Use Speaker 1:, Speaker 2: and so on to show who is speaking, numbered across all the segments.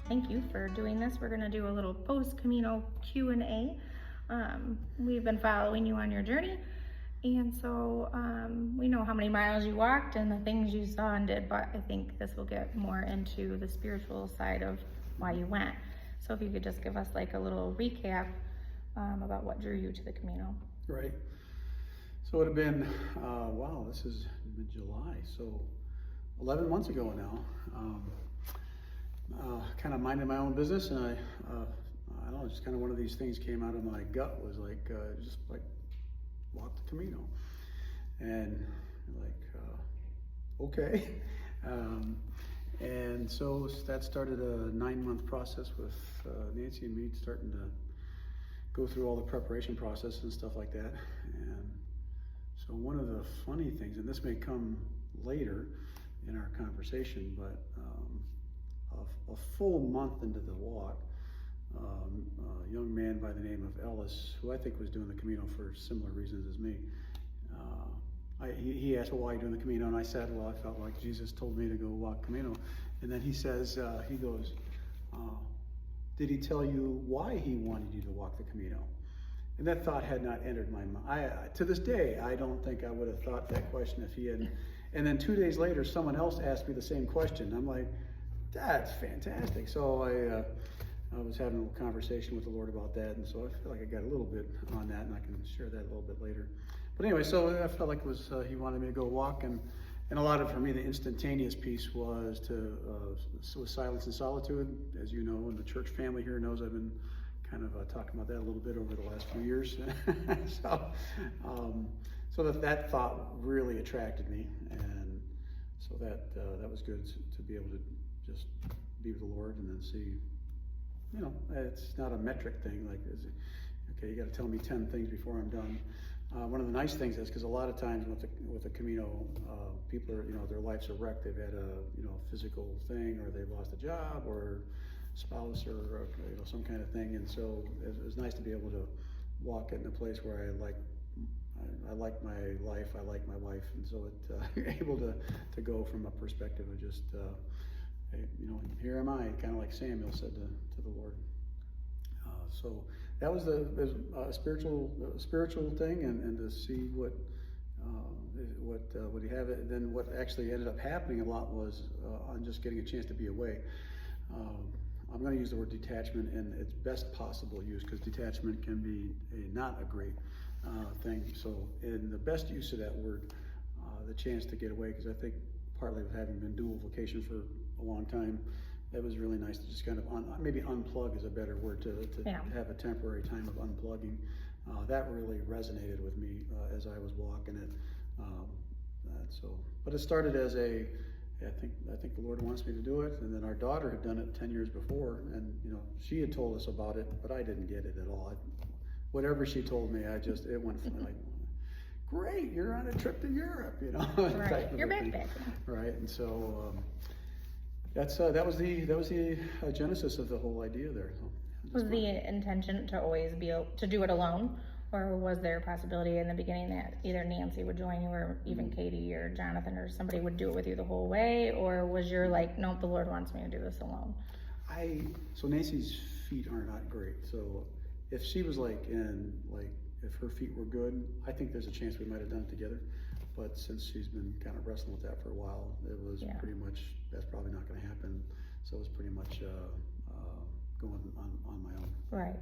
Speaker 1: thank you for doing this. We're going to do a little post-Camino Q&A. We've been following you on your journey, and so we know how many miles you walked and the things you saw and did, but I think this will get more into the spiritual side of why you went. So if you could just give us like a little recap about what drew you to the Camino.
Speaker 2: Right. So it had been, wow, this is mid-July, so 11 months ago now. Kind of minding my own business, and I don't know, just kind of one of these things came out of my gut, was like, just like walk the Camino. And like, okay. And so that started a 9-month process with Nancy and me, starting to go through all the preparation process and stuff like that. And so one of the funny things, and this may come later in our conversation, but a full month into the walk, a young man by the name of Ellis, who I think was doing the Camino for similar reasons as me, he asked, well, why are you doing the Camino? And I said, well, I felt like Jesus told me to go walk Camino. And then he says, he goes, did he tell you why he wanted you to walk the Camino? And that thought had not entered my mind. To this day, I don't think I would have thought that question if he hadn't. And then 2 days later, someone else asked me the same question. I'm like, that's fantastic. So I was having a little conversation with the Lord about that, and so I feel like I got a little bit on that, and I can share that a little bit later. But anyway, so I felt like it was he wanted me to go walk, and a lot of, for me, the instantaneous piece was with silence and solitude. As you know, and the church family here knows, I've been kind of talking about that a little bit over the last few years. So that thought really attracted me, and so that was good to be able to just be with the Lord and then see, you know, it's not a metric thing, like, okay, you got to tell me 10 things before I'm done. One of the nice things is, because a lot of times with the Camino, people are, you know, their lives are wrecked. They've had a physical thing, or they've lost a job, or spouse, or some kind of thing. And so it was nice to be able to walk in a place where I like my life, I like my wife, and so able to go from a perspective of just, hey, here am I, kind of like Samuel said to the Lord. So that was the spiritual thing, and to see what he have. And then what actually ended up happening a lot was on just getting a chance to be away. I'm going to use the word detachment in its best possible use, because detachment can be not a great thing. So in the best use of that word, the chance to get away, because I think partly with having been dual vocation for a long time, it was really nice to just kind of maybe unplug is a better word, to have a temporary time of unplugging. That really resonated with me as I was walking it. But it started as I think the Lord wants me to do it, and then our daughter had done it 10 years before, and she had told us about it, but I didn't get it at all. Whatever she told me, it went from like, great, you're on a trip to Europe,
Speaker 1: Right, you're backpacking.
Speaker 2: Right, and so that was the genesis of the whole idea there. So,
Speaker 1: was the intention to always be to do it alone, or was there a possibility in the beginning that either Nancy would join you, or even Katie or Jonathan or somebody would do it with you the whole way, or was your like, nope, the Lord wants me to do this alone?
Speaker 2: So Nancy's feet are not great, so if she was if her feet were good, I think there's a chance we might have done it together. But since she's been kind of wrestling with that for a while, it was pretty much, that's probably not going to happen. So it was pretty much going on my own.
Speaker 1: Right.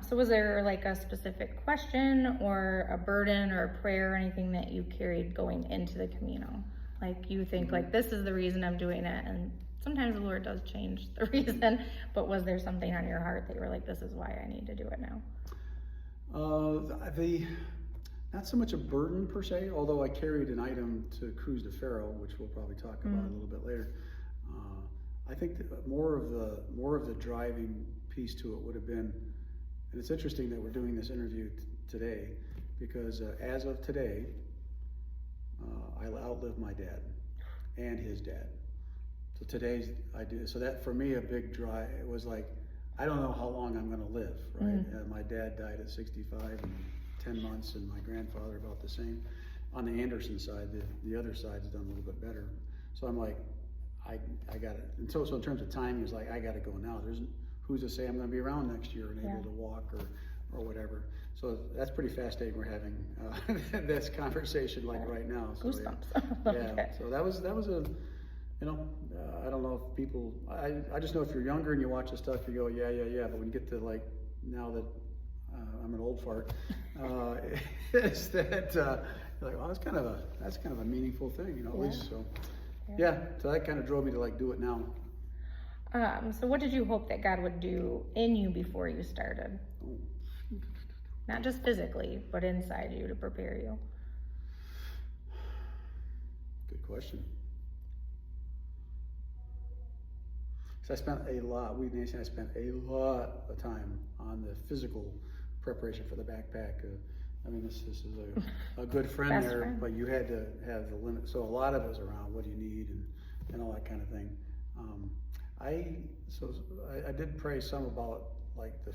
Speaker 1: So was there like a specific question or a burden or a prayer or anything that you carried going into the Camino? Like you think like, this is the reason I'm doing it, and sometimes the Lord does change the reason, but was there something on your heart that you were like, this is why I need to do it now?
Speaker 2: Not so much a burden per se, although I carried an item to cruise to Faro, which we'll probably talk about a little bit later. I think that more of the driving piece to it would have been, and it's interesting that we're doing this interview today, because as of today, I outlived my dad and his dad. So today's idea, so that for me a big drive, it was like, I don't know how long I'm going to live, right? My dad died at 65 and 10 months, and my grandfather about the same. On the Anderson side, the other side's done a little bit better. So I'm like, I got it. And so in terms of time, he was like, I got to go now. There's who's to say I'm going to be around next year and able to walk or whatever. So that's pretty fascinating. We're having this conversation like right now. So,
Speaker 1: Goosebumps.
Speaker 2: yeah. So that was a, you know, I don't know if people. I just know if you're younger and you watch this stuff, you go, yeah. But when you get to like now that I'm an old fart, it's that you're like, oh, that's kind of a meaningful thing, you know, at least. So so that kind of drove me to like do it now.
Speaker 1: So what did you hope that God would do in you before you started?
Speaker 2: Oh.
Speaker 1: Not just physically, but inside you to prepare you.
Speaker 2: Good question. So I spent a lot of time on the physical preparation for the backpack. I mean, this is a good friend there, friend. But you had to have the limit. So a lot of it was around what do you need and all that kind of thing. I did pray some about like the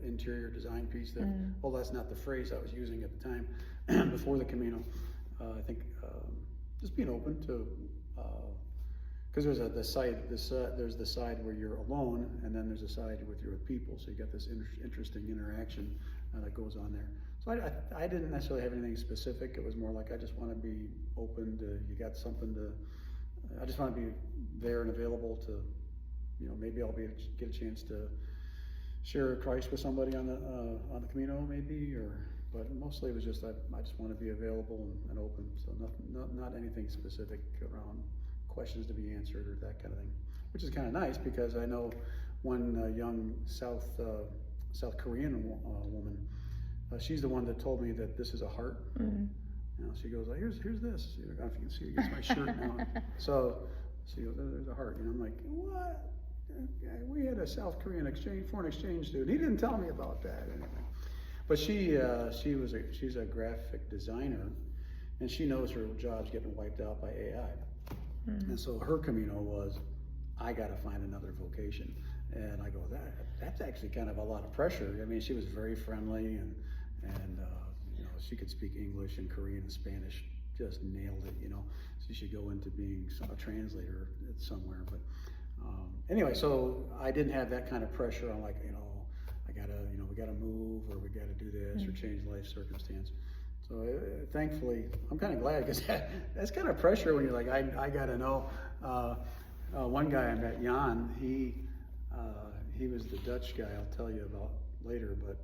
Speaker 2: interior design piece there. Well, that's not the phrase I was using at the time before the Camino. I think just being open to, because there's there's the side where you're alone, and then there's a side where you're with people. So you got this interesting interaction that goes on there. So I didn't necessarily have anything specific. It was more like I just want to be open to, you got something to, I just want to be there and available to, you know, maybe I'll get a chance to share Christ with somebody on the Camino maybe, but mostly it was just I just want to be available and open. So not anything specific around questions to be answered or that kind of thing, which is kind of nice because I know one young South Korean woman, she's the one that told me that this is a heart. You know, she goes, like, here's this. I don't know if you can see, against my shirt now. So she goes, there's a heart. And I'm like, what? We had a South Korean foreign exchange student. He didn't tell me about that. Anyway. But she's a graphic designer, and she knows her job's getting wiped out by AI. And so her Camino was, I got to find another vocation. And I go, that's actually kind of a lot of pressure. I mean, she was very friendly and you know, she could speak English and Korean and Spanish, just nailed it, you know. So she should go into being a translator somewhere. But anyway, so I didn't have that kind of pressure on like, you know, we gotta move or we gotta do this or change life circumstance. So thankfully, I'm kind of glad because that's kind of pressure when you're like, I gotta know. One guy I met, Jan, he was the Dutch guy I'll tell you about later, but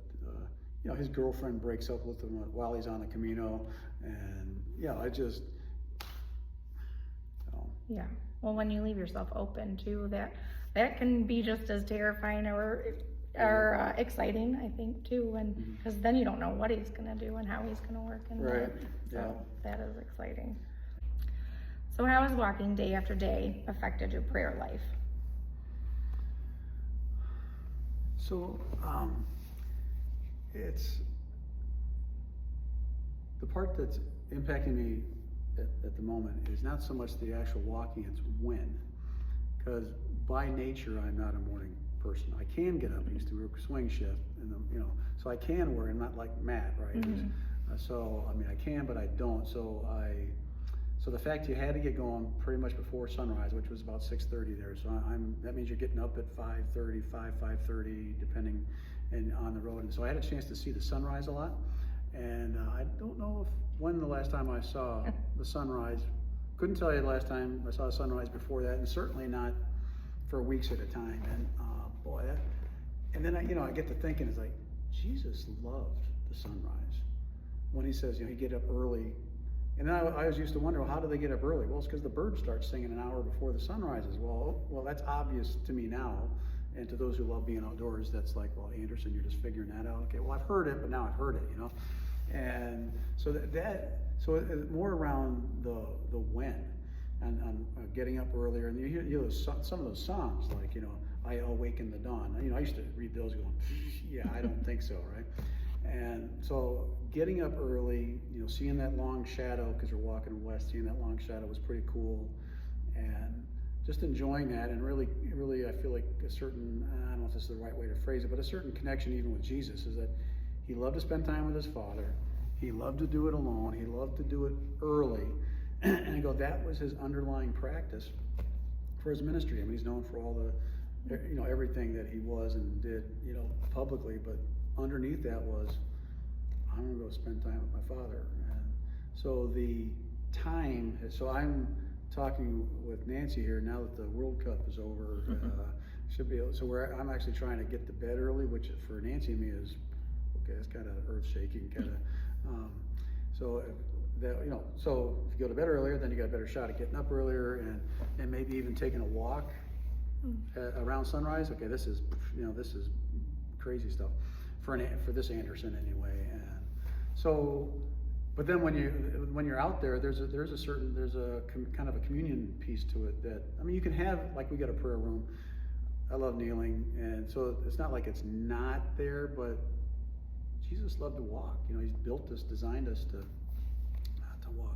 Speaker 2: you know, his girlfriend breaks up with him while he's on the Camino, and you know,
Speaker 1: yeah. Well, when you leave yourself open too, that can be just as terrifying or exciting, I think, too, and because then you don't know what he's gonna do and how he's gonna work, and so that is exciting. So how has walking day after day affected your prayer life?
Speaker 2: So it's the part that's impacting me at the moment is not so much the actual walking, it's when. Because by nature, I'm not a morning person. I can get up. I used to work swing shift, and you know, so I can work. I'm not like Matt, right? So I mean, I can, but I don't. So the fact you had to get going pretty much before sunrise, which was about 6:30 there. So that means you're getting up at 5:30, 5:30, depending, and on the road. And so I had a chance to see the sunrise a lot. And I don't know when the last time I saw the sunrise. Couldn't tell you the last time I saw the sunrise before that, and certainly not for weeks at a time. And boy, and then I get to thinking, it's like Jesus loved the sunrise when he says, you know, he get up early. And then I always used to wonder, well, how do they get up early? Well, it's because the birds start singing an hour before the sun rises. Well, that's obvious to me now, and to those who love being outdoors, that's like, well, Anderson, you're just figuring that out. Okay, well, I've heard it, but now I've heard it, you know. And so so more around the when, and getting up earlier, and you hear some of those songs, like, you know, I awaken the dawn. You know, I used to read those going, yeah, I don't think so, right? And so getting up early, you know, seeing that long shadow, because we're walking west, seeing that long shadow was pretty cool, and just enjoying that, and really, I feel like a certain, I don't know if this is the right way to phrase it, but a certain connection even with Jesus is that he loved to spend time with his Father. He loved to do it alone. He loved to do it early. And I go, that was his underlying practice for his ministry. I mean, he's known for all the, everything that he was and did, publicly, but underneath that was, I'm gonna go spend time with my Father. And so the time, so I'm talking with Nancy here now that the World Cup is over. Should be able, so I'm actually trying to get to bed early, which for Nancy and me is okay. It's kind of earth shaking, kind of. So that so if you go to bed earlier, then you got a better shot at getting up earlier and maybe even taking a walk around sunrise. Okay, this is crazy stuff for this Anderson anyway. And so, but then when you're out there, there's a kind of a communion piece to it that, I mean, you can have, like, we got a prayer room. I love kneeling, and so it's not like it's not there, but Jesus loved to walk. He's built us, designed us to walk.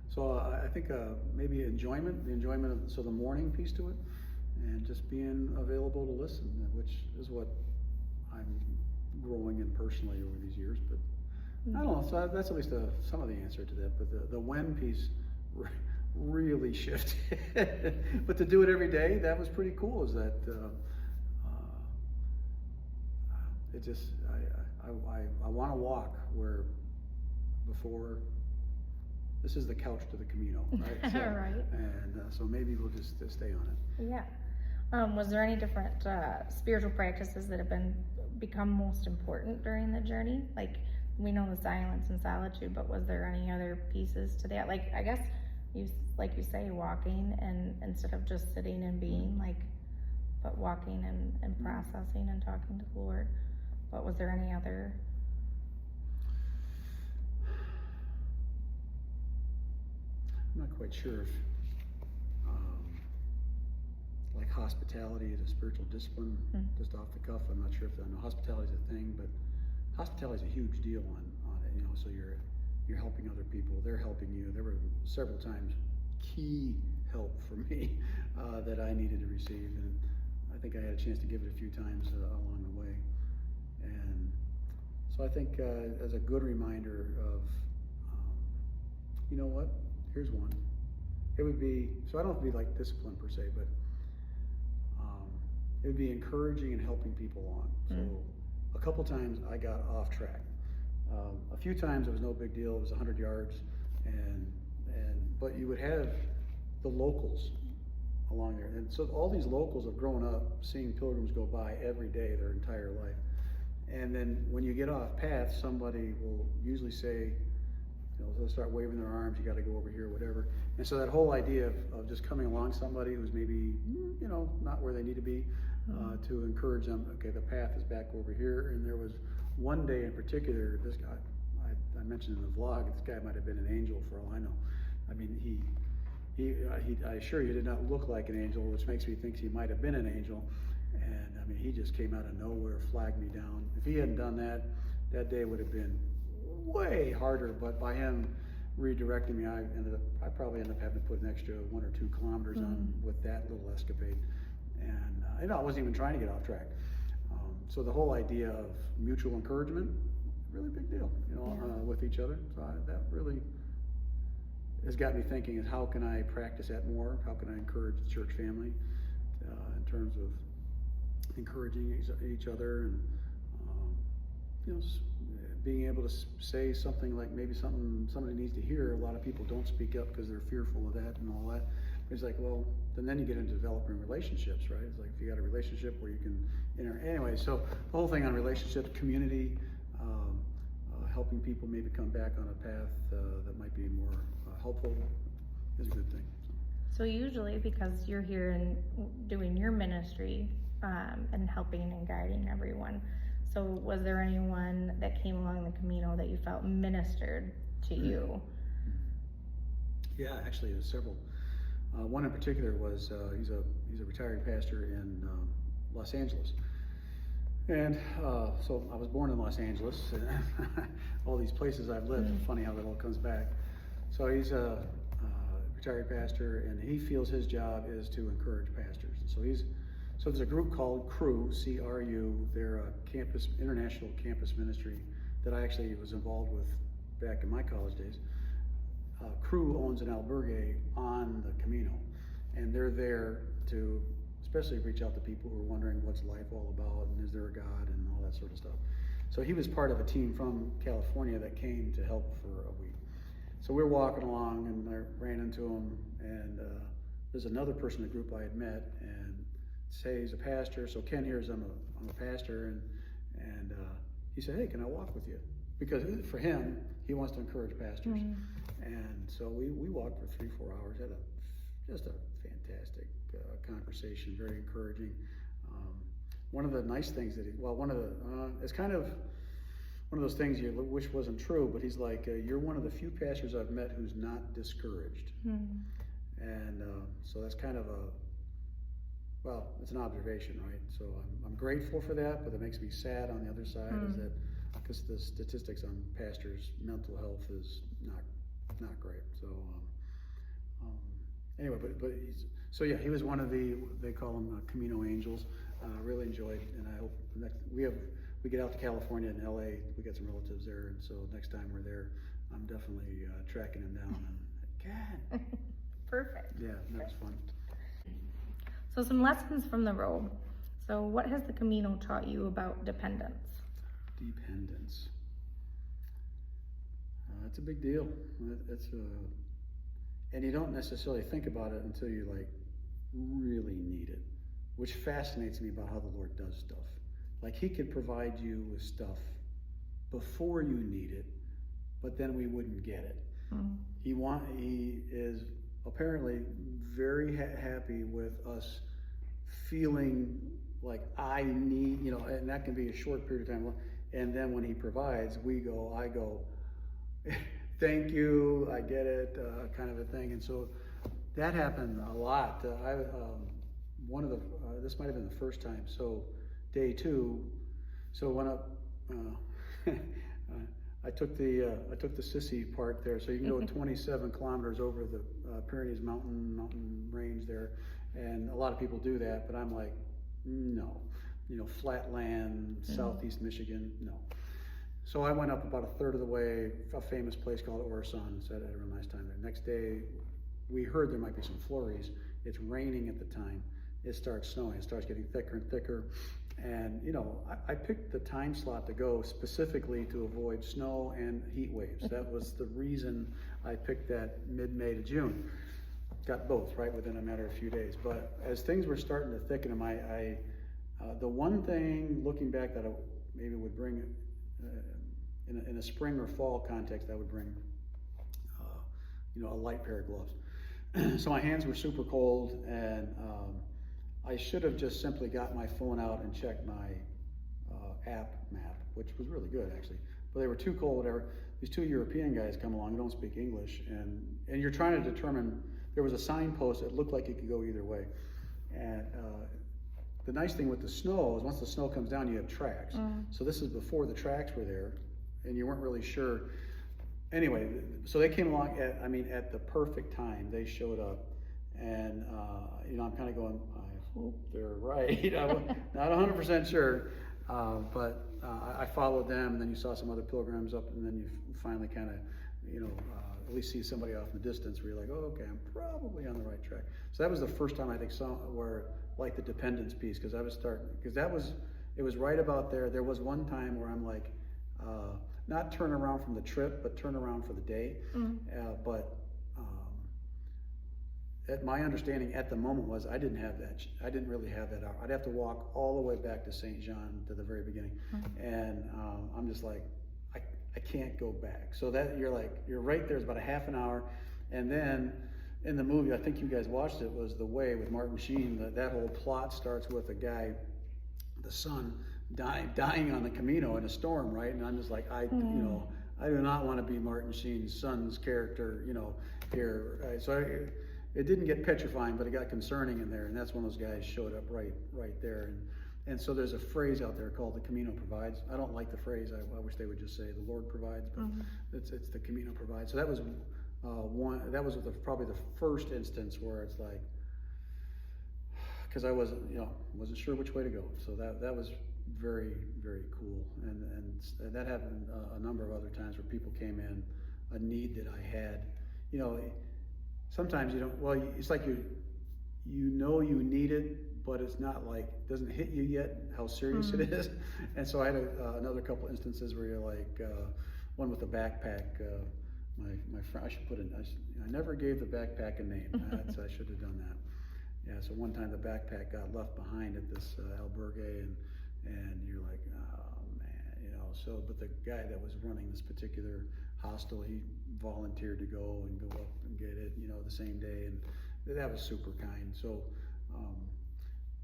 Speaker 2: So I think maybe the enjoyment of the morning piece to it, and just being available to listen, which is what I'm growing in personally over these years. But I don't know. So that's at least some of the answer to that. But the when piece really shifted. But to do it every day, that was pretty cool. Is that it just I want to walk where before. This is the couch to the Camino, right? So,
Speaker 1: right.
Speaker 2: And so maybe we'll just stay on it.
Speaker 1: Yeah. Was there any different spiritual practices that have become most important during the journey? Like, we know the silence and solitude, but was there any other pieces to that? Like, I guess you say, walking, and instead of just sitting and being, but walking and processing and talking to the Lord. But was there any other?
Speaker 2: I'm not quite sure if, like, hospitality is a spiritual discipline, just off the cuff. I'm not sure if I know hospitality is a thing, but hospitality is a huge deal on it. So you're helping other people, they're helping you. There were several times key help for me that I needed to receive, and I think I had a chance to give it a few times along the way. And so I think as a good reminder of, you know what? Here's one. It would be, so I don't have to be like discipline per se, but it would be encouraging and helping people on. So a couple times I got off track. A few times it was no big deal. It was 100 yards, but you would have the locals along there, and so all these locals have grown up seeing pilgrims go by every day their entire life. And then when you get off path, somebody will usually say, they'll start waving their arms, you got to go over here, whatever. And so that whole idea of just coming along somebody who's maybe, not where they need to be, to encourage them, okay, the path is back over here. And there was one day in particular, this guy, I mentioned in the vlog, this guy might have been an angel for all I know. I mean, I assure you, did not look like an angel, which makes me think he might have been an angel. And I mean, he just came out of nowhere, flagged me down. If he hadn't done that, that day would have been way harder, but by him redirecting me, I probably ended up having to put an extra 1 or 2 kilometers on with that little escapade. And I wasn't even trying to get off track. So the whole idea of mutual encouragement, really big deal, with each other. So that really has got me thinking, is how can I practice that more? How can I encourage the church family in terms of encouraging each other and being able to say something like maybe somebody needs to hear. A lot of people don't speak up because they're fearful of that and all that. It's like, well, then you get into developing relationships, right? It's like if you got a relationship where you can anyway, so the whole thing on relationships, community, helping people maybe come back on a path that might be more helpful is a good thing.
Speaker 1: So usually, because you're here and doing your ministry and helping and guiding everyone, so was there anyone that came along the Camino that you felt ministered to you?
Speaker 2: Yeah, actually there's several. One in particular was, he's a retiring pastor in Los Angeles. And so I was born in Los Angeles, and all these places I've lived, funny how that all comes back. So he's a retired pastor, and he feels his job is to encourage pastors. And so there's a group called CRU, C-R-U. They're a international campus ministry that I actually was involved with back in my college days. crew owns an albergue on the Camino, and they're there to especially reach out to people who are wondering what's life all about and is there a God and all that sort of stuff. So he was part of a team from California that came to help for a week. So we were walking along and I ran into him, and there's another person in the group I had met, and say he's a pastor. So Ken hears I'm a pastor, and he said, "Hey, can I walk with you?" Because for him, he wants to encourage pastors. And so we walked for 3-4 hours, had just a fantastic conversation, very encouraging. One of the nice things that it's kind of one of those things you wish wasn't true, but he's like, you're one of the few pastors I've met who's not discouraged. And so that's kind of it's an observation, right? So I'm grateful for that, but it makes me sad on the other side is that because the statistics on pastors' mental health is not great. So anyway, but he was one of they call them Camino angels. Really enjoyed, and I hope we get out to California and LA. We got some relatives there, and so next time we're there, I'm definitely tracking him down. And God,
Speaker 1: Perfect.
Speaker 2: yeah, that was fun.
Speaker 1: So some lessons from the road. So what has the Camino taught you about dependence?
Speaker 2: Dependence. It's a big deal. And you don't necessarily think about it until you really need it, which fascinates me about how the Lord does stuff. Like he could provide you with stuff before you need it, but then we wouldn't get it. He is apparently very happy with us feeling like I need, and that can be a short period of time. And then when he provides, I go, thank you, I get it, kind of a thing. And so that happened a lot. This might have been the first time. So day 2, so went up. I took the sissy part there, so you can go 27 kilometers over the Pyrenees mountain range there, and a lot of people do that, but I'm like, no, flat land, southeast Michigan, no. So I went up about a third of the way, a famous place called Orison, so I had a real nice time there. Next day, we heard there might be some flurries. It's raining at the time. It starts snowing. It starts getting thicker and thicker. And, I picked the time slot to go specifically to avoid snow and heat waves. That was the reason I picked that mid-May to June. Got both, right, within a matter of a few days. But as things were starting to thicken, the one thing, looking back, that I maybe would bring in a spring or fall context, I would bring, a light pair of gloves. So my hands were super cold, and I should have just simply got my phone out and checked my app map, which was really good actually. But they were too cold, whatever. These 2 European guys come along who don't speak English, and you're trying to determine, there was a signpost that looked like it could go either way. And the nice thing with the snow is once the snow comes down, you have tracks. So this is before the tracks were there, and you weren't really sure. Anyway, so they came along at the perfect time. They showed up, and I'm kind of going, I hope they're right. I'm not 100% sure, but I followed them, and then you saw some other pilgrims up, and then you finally kind of, at least see somebody off in the distance where you're like, oh, okay, I'm probably on the right track. So that was the first time I think where the dependence piece, because it was right about there. There was one time where I'm like, not turn around from the trip, but turn around for the day. At my understanding at the moment was I didn't really have that hour. I'd have to walk all the way back to St. John to the very beginning. And I'm just like, I can't go back. So that you're right there. It's about a half an hour. And then in the movie, I think you guys watched it, was The Way with Martin Sheen. That whole plot starts with a guy, the son, dying on the Camino in a storm, right? And I'm just like, I do not want to be Martin Sheen's son's character, here. So it didn't get petrifying, but it got concerning in there. And that's when those guys showed up right there. And so there's a phrase out there called the Camino provides. I don't like the phrase. I wish they would just say the Lord provides, but it's the Camino provides. So that was probably the first instance where it's like, because I wasn't sure which way to go. So that was very, very cool. And that happened a number of other times where people came in, a need that I had. you know, sometimes you don't, well, it's like you know you need it, but it's not like, doesn't hit you yet how serious it is. And so I had another couple instances where you're like, one with a backpack, my friend, I should put in, I never gave the backpack a name. I should have done that. Yeah, so one time the backpack got left behind at this albergue, and you're like, oh man, you know. So, but the guy that was running this particular hostel, he volunteered to go up and get it, you know, the same day, and that was super kind. So,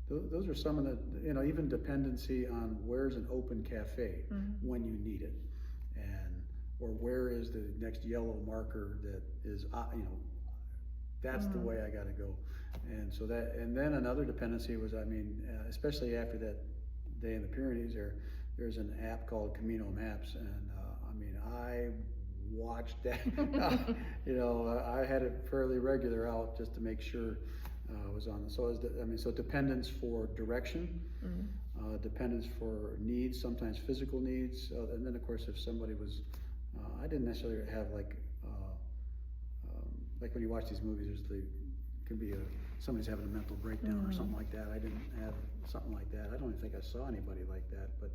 Speaker 2: those are some of the, you know, even dependency on where's an open cafe when you need it, or where is the next yellow marker that is, you know, that's the way I got to go. And so that, and then another dependency was, I mean, especially after that day in the Pyrenees, there's an app called Camino Maps, and I mean, I watched that. You know, I had it fairly regular out just to make sure I was on. So so dependence for direction, dependence for needs, sometimes physical needs, and then of course if somebody was, I didn't necessarily have like when you watch these movies, could be somebody's having a mental breakdown or something like that. I didn't have something like that. I don't even think I saw anybody like that. But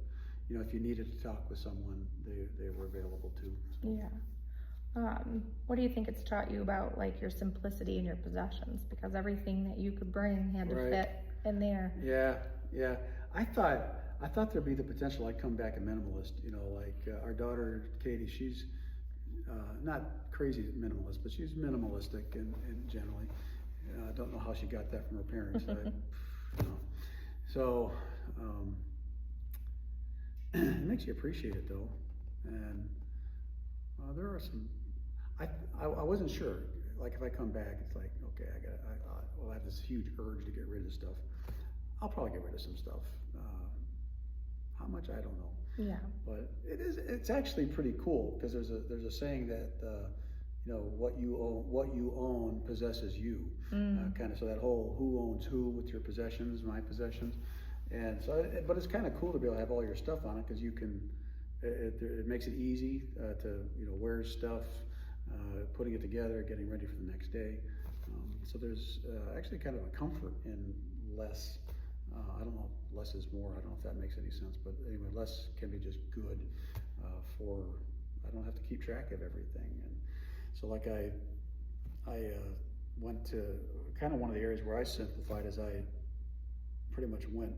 Speaker 2: you know, if you needed to talk with someone, they were available too. So.
Speaker 1: Yeah. What do you think it's taught you about like your simplicity and your possessions? Because everything that you could bring had to fit in there.
Speaker 2: Yeah. I thought there'd be the potential I'd come back a minimalist. You know, like our daughter Katie, she's not crazy minimalist, but she's minimalistic and generally. I don't know how she got that from her parents. You know. So it makes you appreciate it though, and there are some. I wasn't sure. Like if I come back, it's like okay, I'll have this huge urge to get rid of stuff. I'll probably get rid of some stuff. How much I don't know.
Speaker 1: Yeah.
Speaker 2: But it's actually pretty cool because there's a saying that you know what you own possesses you. Kind of, so that whole who owns who with your possessions, my possessions, and so but it's kind of cool to be able to have all your stuff on it because you can. It makes it easy to, you know, where's stuff, putting it together, getting ready for the next day. So there's actually kind of a comfort in less. I don't know if less is more. I don't know if that makes any sense, but anyway, less can be just good. I don't have to keep track of everything, and so like I went to kind of one of the areas where I simplified is I pretty much went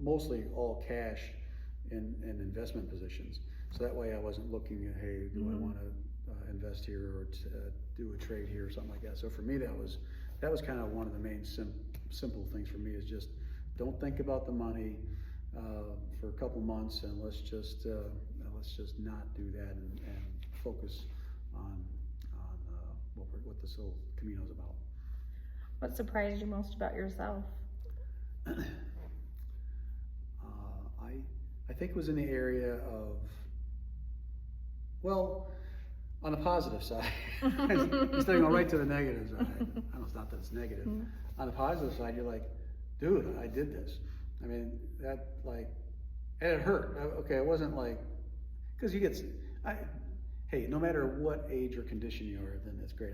Speaker 2: mostly all cash in investment positions. So that way I wasn't looking at, hey, do I want to invest here or do a trade here or something like that. So for me, that was kind of one of the main simple things for me is just don't think about the money for a couple months, and let's just not do that and focus on what this whole Camino is about.
Speaker 1: What surprised you most about yourself?
Speaker 2: I think it was in the area of, well, on the positive side, instead of going right to the negative side. I know it's not that it's negative. On the positive side, you're like, dude, I did this. I mean, that and it hurt. Okay, it wasn't like, because hey, no matter what age or condition you are, then it's great.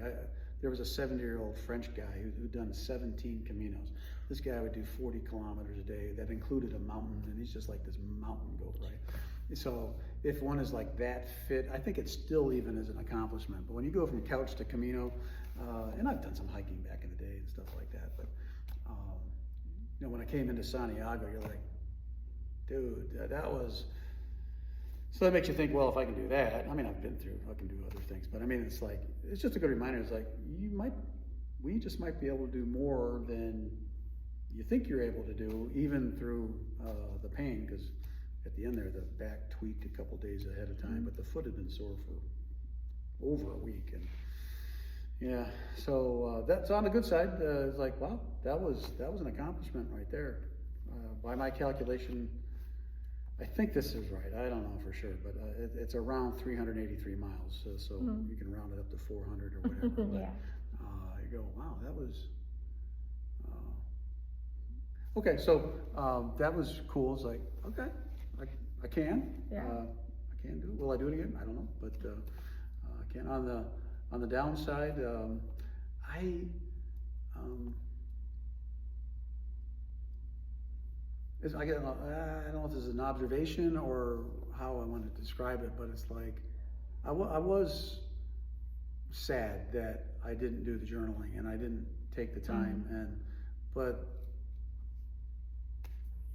Speaker 2: There was a 70-year-old French guy who'd done 17 Caminos. This guy would do 40 kilometers a day. That included a mountain, and he's just like this mountain goat, right? So if one is like that fit, I think it still even is an accomplishment. But when you go from couch to Camino, and I've done some hiking back in the day and stuff like that, but you know, when I came into Santiago, you're like, dude, that was. So that makes you think, well, if I can do that, I mean, I can do other things, but I mean, it's just a good reminder. It's like, we just might be able to do more than you think you're able to do, even through the pain, because at the end there, the back tweaked a couple days ahead of time, but the foot had been sore for over a week. And yeah, so that's on the good side. It's like, wow, that was an accomplishment right there. By my calculation, I think this is right. I don't know for sure, but it's around 383 miles. So you can round it up to 400 or whatever. But,
Speaker 1: yeah.
Speaker 2: You go, wow, that was okay. So that was cool. It's like, okay, I can.
Speaker 1: Yeah.
Speaker 2: I can do it. Will I do it again? I don't know, but I can. On the downside, I I don't know if this is an observation or how I want to describe it, but it's like I was sad that I didn't do the journaling and I didn't take the time. But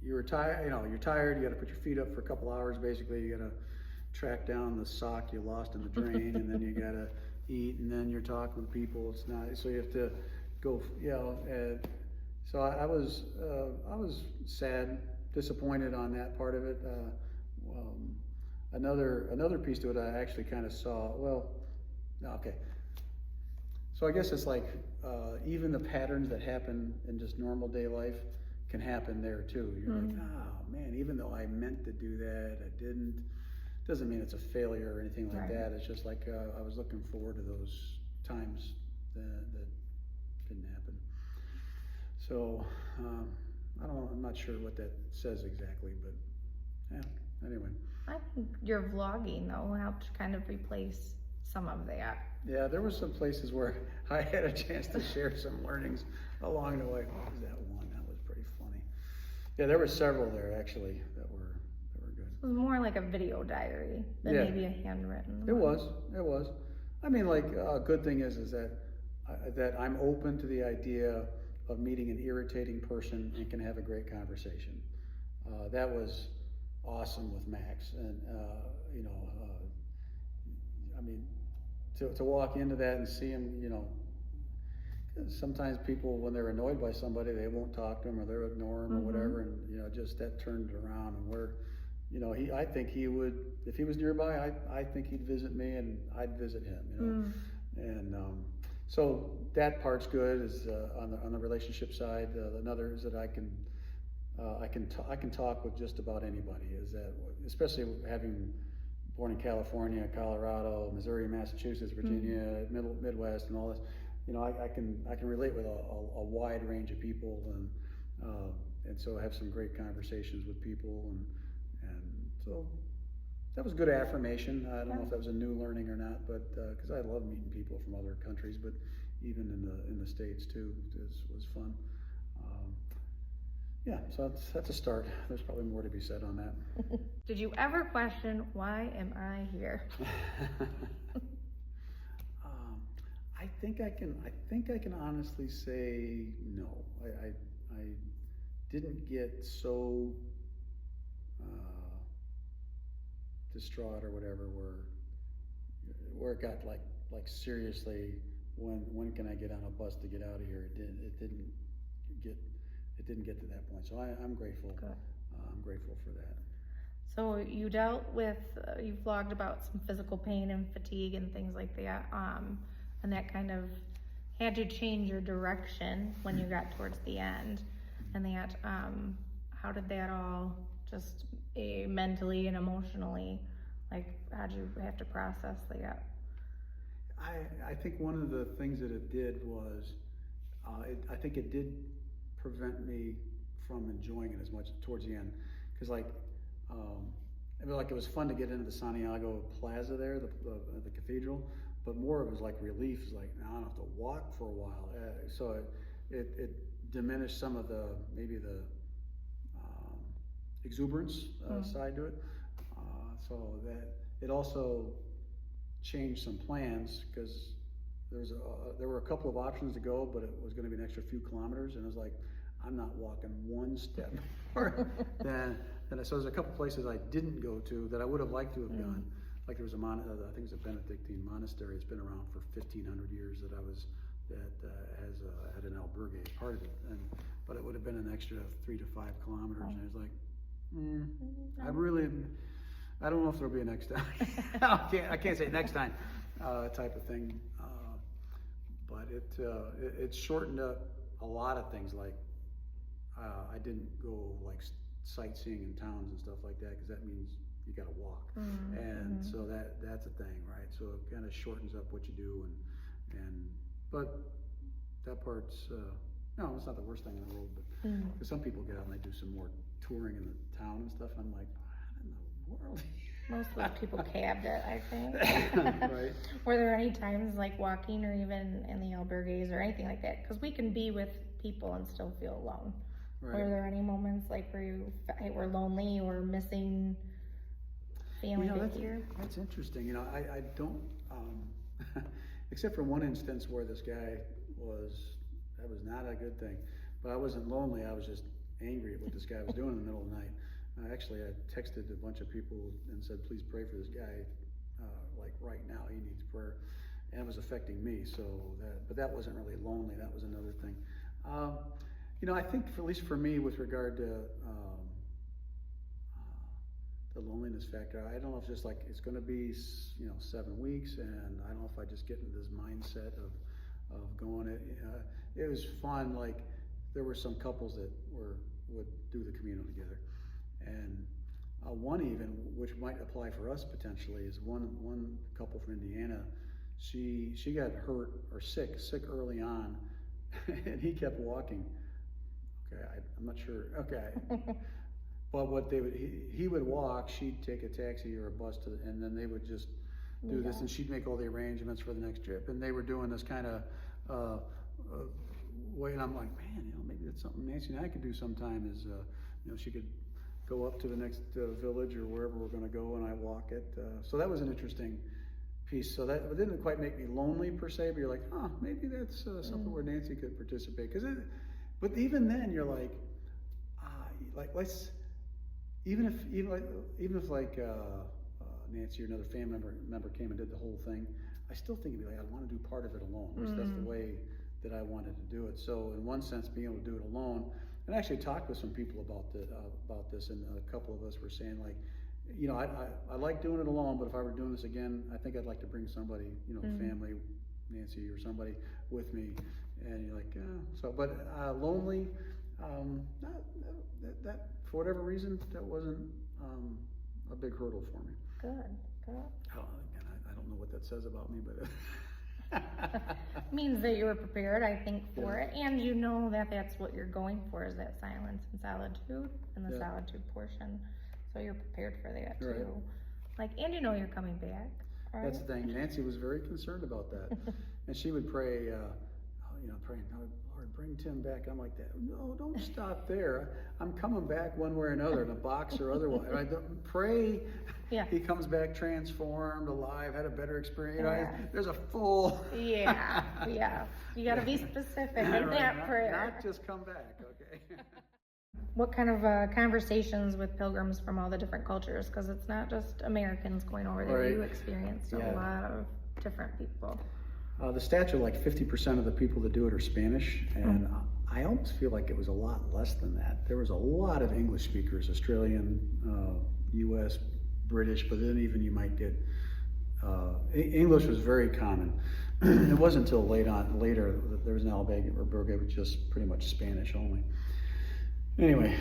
Speaker 2: you're tired, you're tired. You got to put your feet up for a couple hours. Basically, you got to track down the sock you lost in the drain, and then you got to eat, and then you're talking with people. It's not so you have to go. So I was sad, disappointed on that part of it. Another piece to it, I actually kind of saw. Well, okay. So I guess it's like even the patterns that happen in just normal day life can happen there too. You're like, oh man, even though I meant to do that, I didn't. Doesn't mean it's a failure or anything like that. It's just like I was looking forward to those times that didn't happen. So I don't know. I'm not sure what that says exactly, but yeah. Anyway.
Speaker 1: I think your vlogging though helped kind of replace some of that.
Speaker 2: Yeah, there were some places where I had a chance to share some learnings along the way. What was that one? That was pretty funny. Yeah, there were several there actually that were good.
Speaker 1: It was more like a video diary than maybe a handwritten one.
Speaker 2: It was. I mean, like a good thing is that I'm open to the idea of meeting an irritating person and can have a great conversation. That was awesome with Max, and I mean, to walk into that and see him, sometimes people, when they're annoyed by somebody, they won't talk to them or they'll ignore them or whatever, and just that turned it around. And I think he would, if he was nearby, I think he'd visit me and I'd visit him, and so that part's good. Is on the relationship side. Another is that I can talk with just about anybody. Is that, especially having born in California, Colorado, Missouri, Massachusetts, Virginia, Midwest, and all this. I can relate with a wide range of people, and so I have some great conversations with people, and so that was good affirmation. I don't know if that was a new learning or not, but because I love meeting people from other countries, but even in the States too, was fun. Yeah, so that's a start. There's probably more to be said on that.
Speaker 1: Did you ever question, why am I here?
Speaker 2: I think I can honestly say no. I didn't get so distraught or whatever where it got like seriously, when can I get on a bus to get out of here? It didn't get to that point. So I'm grateful.
Speaker 1: Good.
Speaker 2: I'm grateful for that.
Speaker 1: So you dealt with, you vlogged about some physical pain and fatigue and things like that, and that kind of had to change your direction when you got towards the end. And that, how did that all just mentally and emotionally, like how'd you have to process that?
Speaker 2: I think one of the things that it did was, I think it did prevent me from enjoying it as much towards the end, because it was fun to get into the Santiago Plaza there, the cathedral, but more it was like relief. It's like, now I don't have to walk for a while, so it diminished some of the exuberance side to it. So that it also changed some plans, because there were a couple of options to go, but it was going to be an extra few kilometers, and it was like, I'm not walking one step more than so there's a couple places I didn't go to that I would have liked to have gone. Like there was I think it's a Benedictine monastery. It's been around for 1,500 years that had an albergue as part of it, but it would have been an extra 3 to 5 kilometers, and I was like, I don't know if there'll be a next time. I can't say next time type of thing, but it shortened up a lot of things. Like I didn't go like sightseeing in towns and stuff like that, because that means you got to walk, and so that's a thing, right? So it kind of shortens up what you do, but that part's no, it's not the worst thing in the world, but because some people get out and they do some more touring in the town and stuff, and I'm like, what in the world
Speaker 1: Most of those people cabbed it, I think.
Speaker 2: Right.
Speaker 1: Were there any times like walking or even in the albergues or anything like that? Because we can be with people and still feel alone.
Speaker 2: Right.
Speaker 1: Were there any moments like where you were lonely or missing family here?
Speaker 2: That's interesting. I don't, except for one instance where this guy that was not a good thing. But I wasn't lonely, I was just angry at what this guy was doing in the middle of the night. Actually, I texted a bunch of people and said, please pray for this guy, like right now, he needs prayer. And it was affecting me, but that wasn't really lonely, that was another thing. I think, at least for me, with regard to the loneliness factor, I don't know if it's just like, it's gonna be, 7 weeks, and I don't know if I just get into this mindset of going it. It was fun, like, there were some couples that would do the Camino together. And one even, which might apply for us potentially, is one couple from Indiana. She got hurt or sick early on, and he kept walking. Okay, I'm not sure. Okay, but what he would walk, she'd take a taxi or a bus and then they would just do this, and she'd make all the arrangements for the next trip. And they were doing this kind of way, and I'm like, man, maybe that's something Nancy and I could do sometime. Is she could go up to the next village or wherever we're going to go, and I walk it. So that was an interesting piece. So that didn't quite make me lonely per se, but you're like, maybe that's something where Nancy could participate. But even then, you're like let's even if Nancy or another family member came and did the whole thing, I still think it'd be like, I want to do part of it alone. That's the way that I wanted to do it. So in one sense, being able to do it alone. And I actually talked with some people about this, and a couple of us were saying, like, I like doing it alone, but if I were doing this again, I think I'd like to bring somebody, family, Nancy or somebody with me. And you're like, but lonely, that for whatever reason, that wasn't a big hurdle for me.
Speaker 1: Good.
Speaker 2: I don't know what that says about me, but
Speaker 1: means that you were prepared, I think, for it, and that's what you're going for, is that silence and solitude, and the solitude portion. So you're prepared for that too. Right. And you're coming back. Right?
Speaker 2: That's the thing. Nancy was very concerned about that, and she would pray, praying, Lord, bring Tim back. I'm like, that. No, don't stop there. I'm coming back one way or another, in a box or otherwise. I don't pray. Yeah. He comes back transformed, alive, had a better experience. There's a full.
Speaker 1: Yeah. You got to be specific in that prayer.
Speaker 2: Not just come back, okay?
Speaker 1: What kind of conversations with pilgrims from all the different cultures? Because it's not just Americans going over there. Right. You experienced a lot of different people.
Speaker 2: The stats are like 50% of the people that do it are Spanish, and I almost feel like it was a lot less than that. There was a lot of English speakers, Australian, US, British, but then even you might get, English was very common. It wasn't until later that there was an albergue which just pretty much Spanish only. Anyway,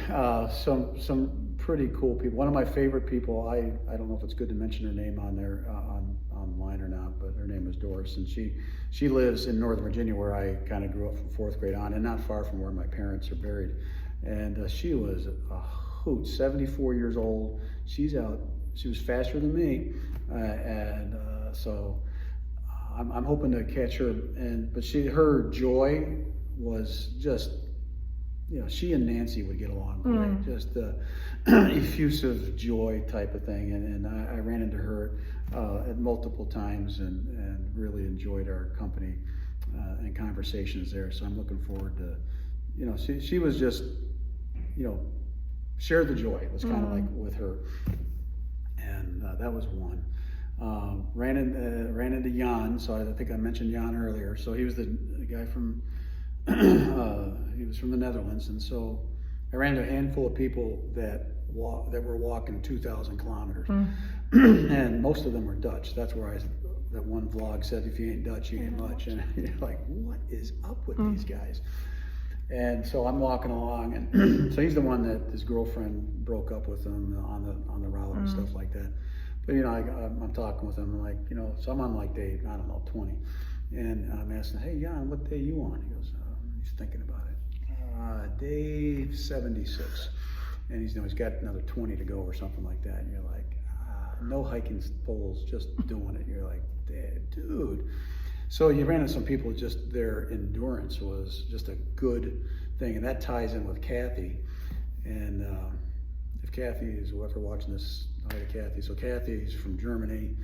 Speaker 2: some pretty cool people. One of my favorite people, I don't know if it's good to mention her name on there online or not, but her name is Doris, and she lives in Northern Virginia, where I kind of grew up from 4th grade on, and not far from where my parents are buried. And she was a hoot, 74 years old. She was faster than me, so I'm hoping to catch her. But her joy was just, she and Nancy would get along great. Just the effusive joy type of thing. And I ran into her at multiple times and really enjoyed our company and conversations there. So I'm looking forward to, she was just, share the joy. It was kind of like with her. And that was one. Ran into Jan. So I think I mentioned Jan earlier. So he was the guy from, he was from the Netherlands, and so I ran into a handful of people that were walking 2,000 kilometers, and most of them were Dutch. That's where that one vlog said, if you ain't Dutch, you ain't much. And you're like, what is up with these guys? And so I'm walking along, and so he's the one that his girlfriend broke up with him on the route and stuff like that. But I'm talking with him, and like, so I'm on like day, I don't know, 20, and I'm asking, hey Jan, what day you on? He goes, he's thinking about it. Day 76, and he's got another 20 to go or something like that. And you're like, no hiking poles, just doing it. You're like, dude. So you ran into some people, just their endurance was just a good thing. And that ties in with Kathy. And if Kathy is ever watching this, hi to Kathy. So Kathy's from Germany,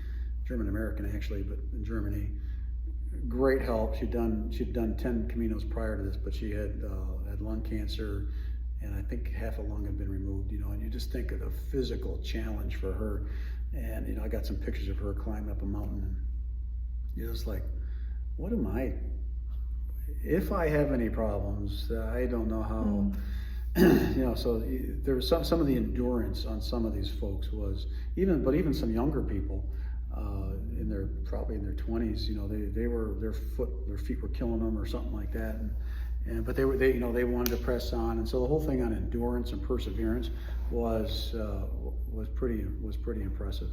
Speaker 2: German American actually, but in Germany. Great help. She'd done 10 Caminos prior to this, but she had lung cancer, and I think half a lung had been removed. And you just think of the physical challenge for her. And I got some pictures of her climbing up a mountain, and you're just like, what am I? If I have any problems, I don't know how. So there was some of the endurance on some of these folks was even some younger people. Probably in their 20s, their feet were killing them or something like that, but they wanted to press on, and so the whole thing on endurance and perseverance was pretty impressive,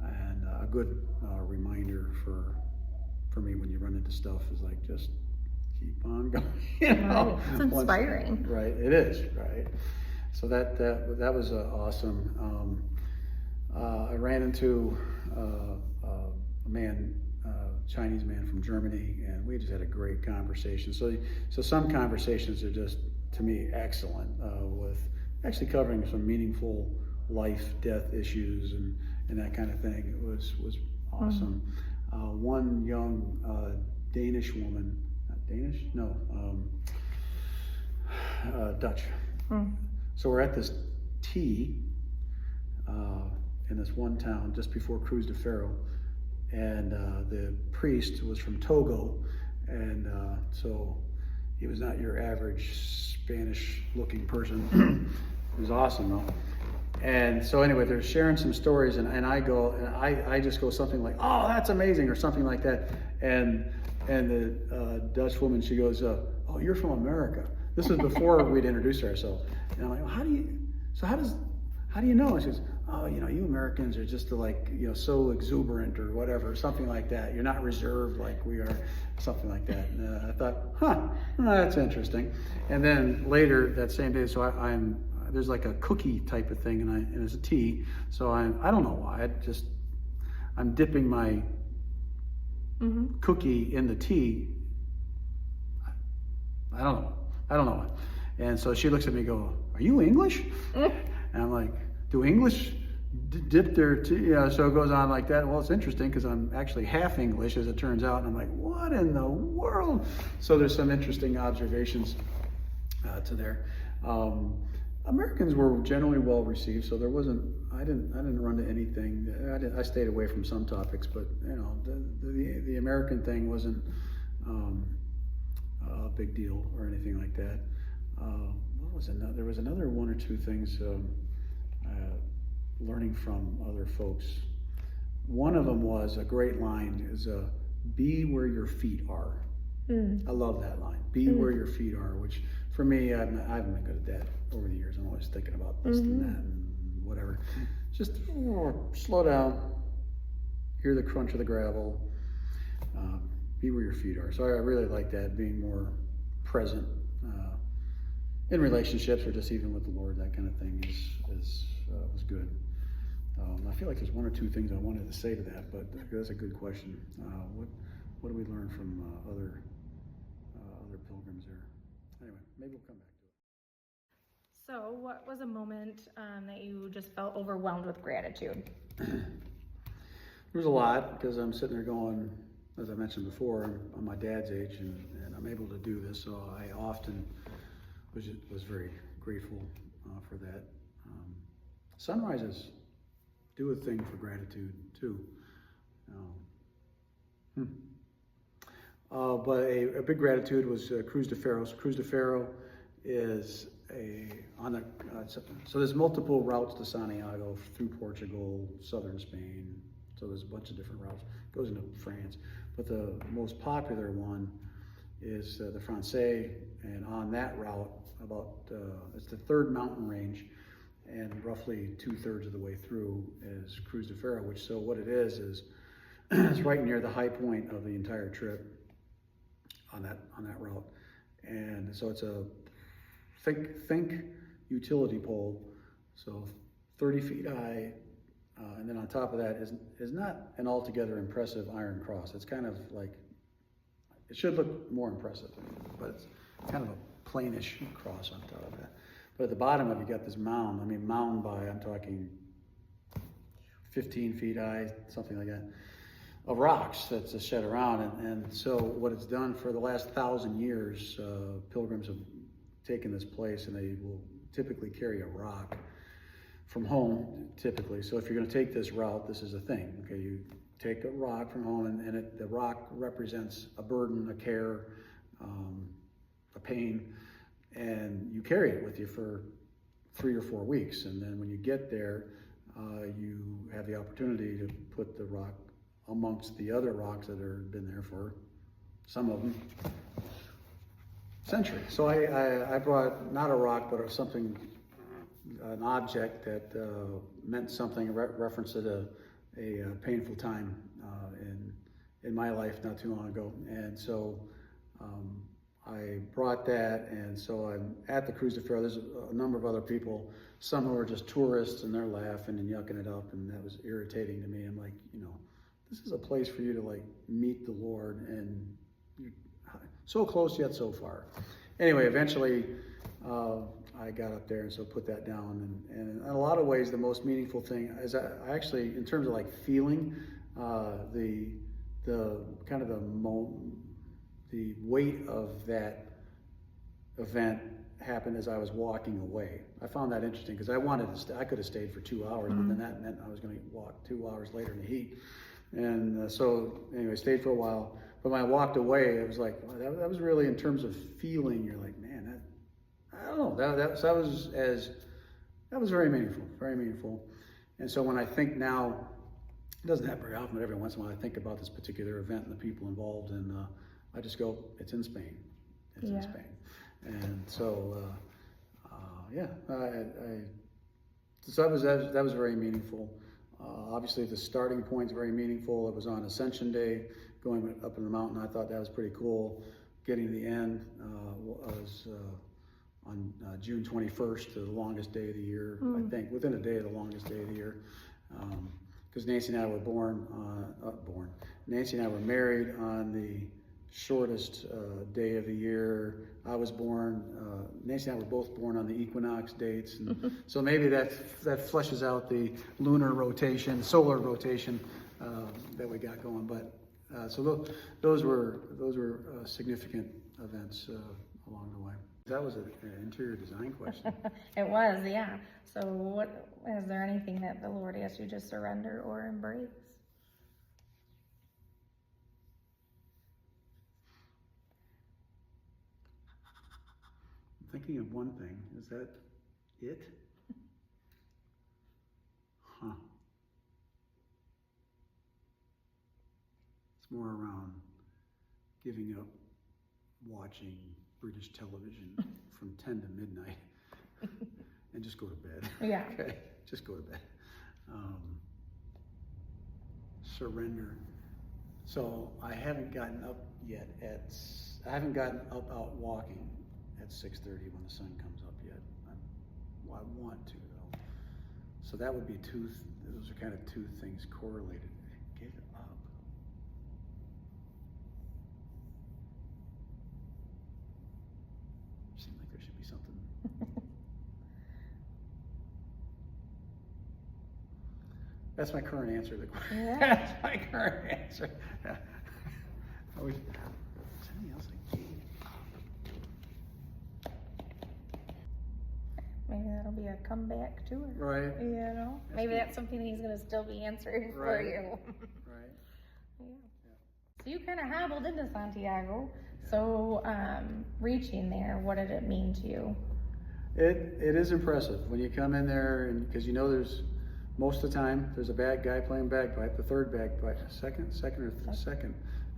Speaker 2: and a good reminder for me when you run into stuff is like, just keep on going.
Speaker 1: Right. It's inspiring.
Speaker 2: Right, it is, right. So that was awesome. I ran into a man, Chinese man from Germany, and we just had a great conversation. So some conversations are just, to me, excellent, with actually covering some meaningful life, death issues and that kind of thing. It was awesome. One young Danish woman, not Danish? No, Dutch. So we're at this tea in this one town just before Cruz de Ferro, and the priest was from Togo, and so he was not your average Spanish-looking person. He was awesome though. And so anyway, they're sharing some stories, and I just go something like, "Oh, that's amazing," or something like that, and the Dutch woman, she goes, "Oh, you're from America." This was before we'd introduced ourselves, and I'm like, "How do you know?" She goes, "Oh, you Americans are just so exuberant or whatever, something like that. You're not reserved like we are," something like that. And I thought, that's interesting. And then later that same day, so there's like a cookie type of thing, and it's a tea. So I don't know why. I'm dipping my cookie in the tea. I don't know why. And so she looks at me and goes, "Are you English?" And I'm like, "Do English dip their tea?" So it goes on like that. Well, it's interesting because I'm actually half English, as it turns out. And I'm like, what in the world? So there's some interesting observations to there. Americans were generally well received, so I didn't run to anything. I stayed away from some topics, but the American thing wasn't a big deal or anything like that. There was another one or two things learning from other folks. One of them was a great line, is "Be where your feet are." I love that line. Be where your feet are, which for me, I haven't been good at that over the years. I'm always thinking about this and that and whatever. Just slow down, hear the crunch of the gravel, be where your feet are. So I really like that, being more present in relationships or just even with the Lord. That kind of thing was good. I feel like there's one or two things I wanted to say to that, but that's a good question. What do we learn from other pilgrims there? Anyway, maybe we'll come back to it.
Speaker 1: So what was a moment that you just felt overwhelmed with gratitude?
Speaker 2: There was a lot, because I'm sitting there going, as I mentioned before, I'm on my dad's age, and I'm able to do this, so I often was very grateful for that. Sunrises do a thing for gratitude too. But a big gratitude was Cruz de Ferro. Cruz de Ferro is so there's multiple routes to Santiago through Portugal, southern Spain. So there's a bunch of different routes. It goes into France, but the most popular one is the Francais, and on that route, it's the third mountain range, and roughly 2/3 of the way through is Cruz de Ferro. What it is it's right near the high point of the entire trip on that route, and so it's a think utility pole, so 30 feet high, and then on top of that is not an altogether impressive iron cross. It's kind of like, it should look more impressive, but it's kind of a plainish cross on top of that. But at the bottom of it, you got this mound. I mean, mound by, I'm talking 15 feet high, something like that, of rocks that's just shed around. And so what it's done for the last 1,000 years, pilgrims have taken this place and they will typically carry a rock from home, typically. So if you're going to take this route, this is a thing. Okay, you take a rock from home, and the rock represents a burden, a care, a pain, and you carry it with you for 3 or 4 weeks. And then when you get there, you have the opportunity to put the rock amongst the other rocks that have been there for, some of them, centuries. So I brought not a rock, but something, an object that meant something, referenced a painful time in my life not too long ago. And so I brought that, and so I'm at the Cruise de Ferro. There's a number of other people, some who are just tourists, and they're laughing and yucking it up, and that was irritating to me. I'm like, this is a place for you to like meet the Lord, and you're so close yet so far. Anyway, eventually I got up there, and so put that down. And in a lot of ways, the most meaningful thing is I actually, in terms of like feeling, the kind of the weight of that event happened as I was walking away. I found that interesting because I wanted to I could have stayed for 2 hours, but then that meant I was going to walk 2 hours later in the heat. And so anyway, stayed for a while. But when I walked away, it was like, wow, that was really, in terms of feeling, you're like, man, I don't know, that was very meaningful, very meaningful. And so when I think now, it doesn't happen very often, but every once in a while I think about this particular event and the people involved, and I just go, it's in Spain. It's in Spain. And so, so that was very meaningful. Obviously, the starting point is very meaningful. It was on Ascension Day, going up in the mountain. I thought that was pretty cool. Getting to the end was on June 21st, the longest day of the year, I think, within a day of the longest day of the year. Because Nancy and I were Nancy and I were married on the shortest day of the year. I was born, Nancy and I were both born on the equinox dates, and so maybe that fleshes out the lunar rotation, solar rotation that we got going. But so those were significant events along the way. That was an interior design question.
Speaker 1: It was, yeah. So is there anything that the Lord asked you to surrender or embrace?
Speaker 2: Thinking of one thing, is that it? Huh. It's more around giving up watching British television from 10 to midnight and just go to bed.
Speaker 1: Yeah.
Speaker 2: Okay, just go to bed. Surrender. So I haven't gotten up yet out walking at 6:30 when the sun comes up yet. I want to though. So that would be those are kind of two things correlated. Give up. Seems like there should be something. That's my current answer to the question.
Speaker 1: Yeah.
Speaker 2: That's my current answer. Is there anything else I gave?
Speaker 1: Maybe that'll be a comeback tour.
Speaker 2: Right.
Speaker 1: Maybe that's something he's going to still be answering for you.
Speaker 2: Right.
Speaker 1: Yeah. So you kind of hobbled into Santiago. Yeah. So reaching there, what did it mean to you?
Speaker 2: It is impressive when you come in there, and because there's most of the time there's a bad guy playing bagpipe, the third bagpipe, second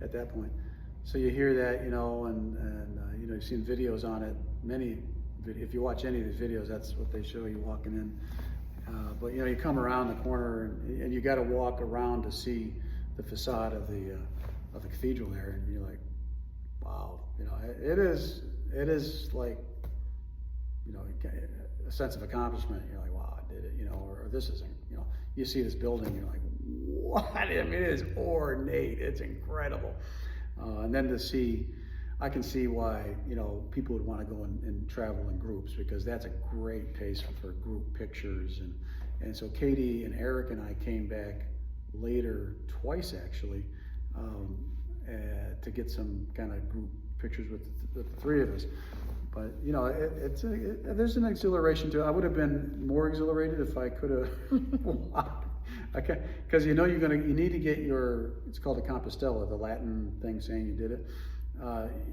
Speaker 2: at that point. So you hear that, and you've seen videos on it. If you watch any of these videos, that's what they show you walking in. But you come around the corner, and you got to walk around to see the facade of the cathedral there, and you're like, wow, it is like you know, a sense of accomplishment. You're like, wow, I did it, you know, or this isn't, you know, you see this building, you're like, what? I mean, it is ornate, it's incredible. And then to see, I can see why, you know, people would want to go and travel in groups, because that's a great place for group pictures. And so Katie and Eric and I came back later, twice actually, to get some kind of group pictures with the three of us. But you know, there's an exhilaration to it. I would have been more exhilarated if I could have. Okay, because you know you need to get your, it's called a Compostela, the Latin thing saying you did it.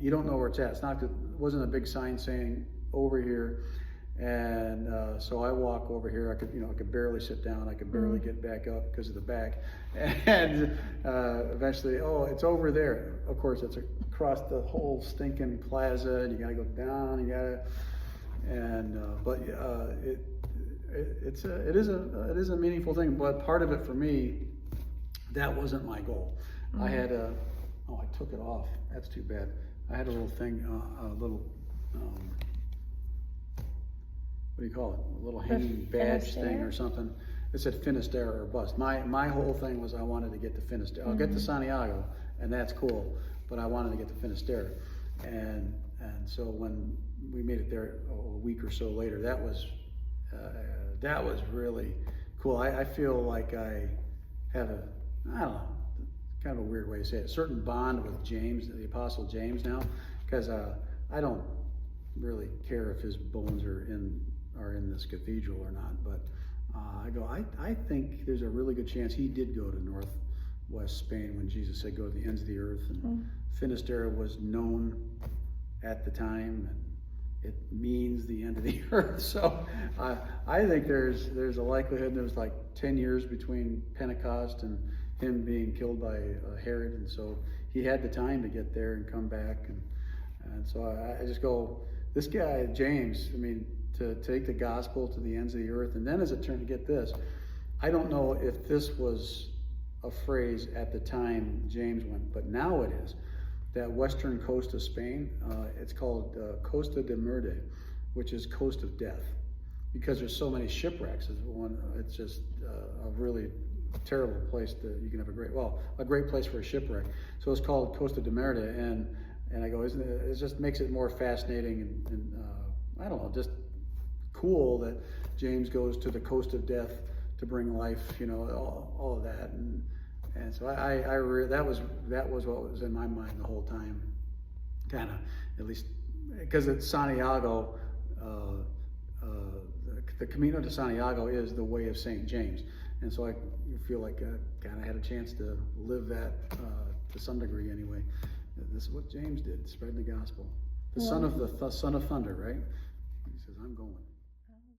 Speaker 2: You don't know where it's at. It's not. It wasn't a big sign saying over here. And so I walk over here. I could barely sit down. I could barely get back up because of the back. And eventually, oh, it's over there. Of course, it's across the whole stinking plaza, and you got to go down. But it is a meaningful thing. But part of it for me, that wasn't my goal. I had I took it off. That's too bad. I had a little thing, what do you call it? A little hanging badge thing or something. It said Finisterre or bust. My whole thing was I wanted to get to Finisterre. I'll get to Santiago, and that's cool, but I wanted to get to Finisterre. And so when we made it there a week or so later, that was really cool. I feel like I have I don't know, kind of a weird way to say it, a certain bond with James, the Apostle James now, because I don't really care if his bones are in this cathedral or not, but I think there's a really good chance he did go to northwest Spain when Jesus said go to the ends of the earth, and Finisterre was known at the time, and it means the end of the earth. So I think there's a likelihood. There was like 10 years between Pentecost and him being killed by Herod, and so he had the time to get there and come back, and so I just go, this guy James, I mean, to take the gospel to the ends of the earth. And then as it turned, to get this, I don't know if this was a phrase at the time James went, but now it is. That western coast of Spain, it's called Costa de Muerte, which is coast of death, because there's so many shipwrecks. It's just a really terrible place you can have a great place for a shipwreck. So it's called Costa de Muerte, and I go, isn't it? It just makes it more fascinating and I don't know, just cool that James goes to the coast of death to bring life, you know, all of that, and so that was what was in my mind the whole time, kind of, at least because it's Santiago. The Camino to Santiago is the way of St. James, and so I feel like I kind of had a chance to live that to some degree anyway. This is what James did, spread the gospel. The son of thunder, right? He says, I'm going.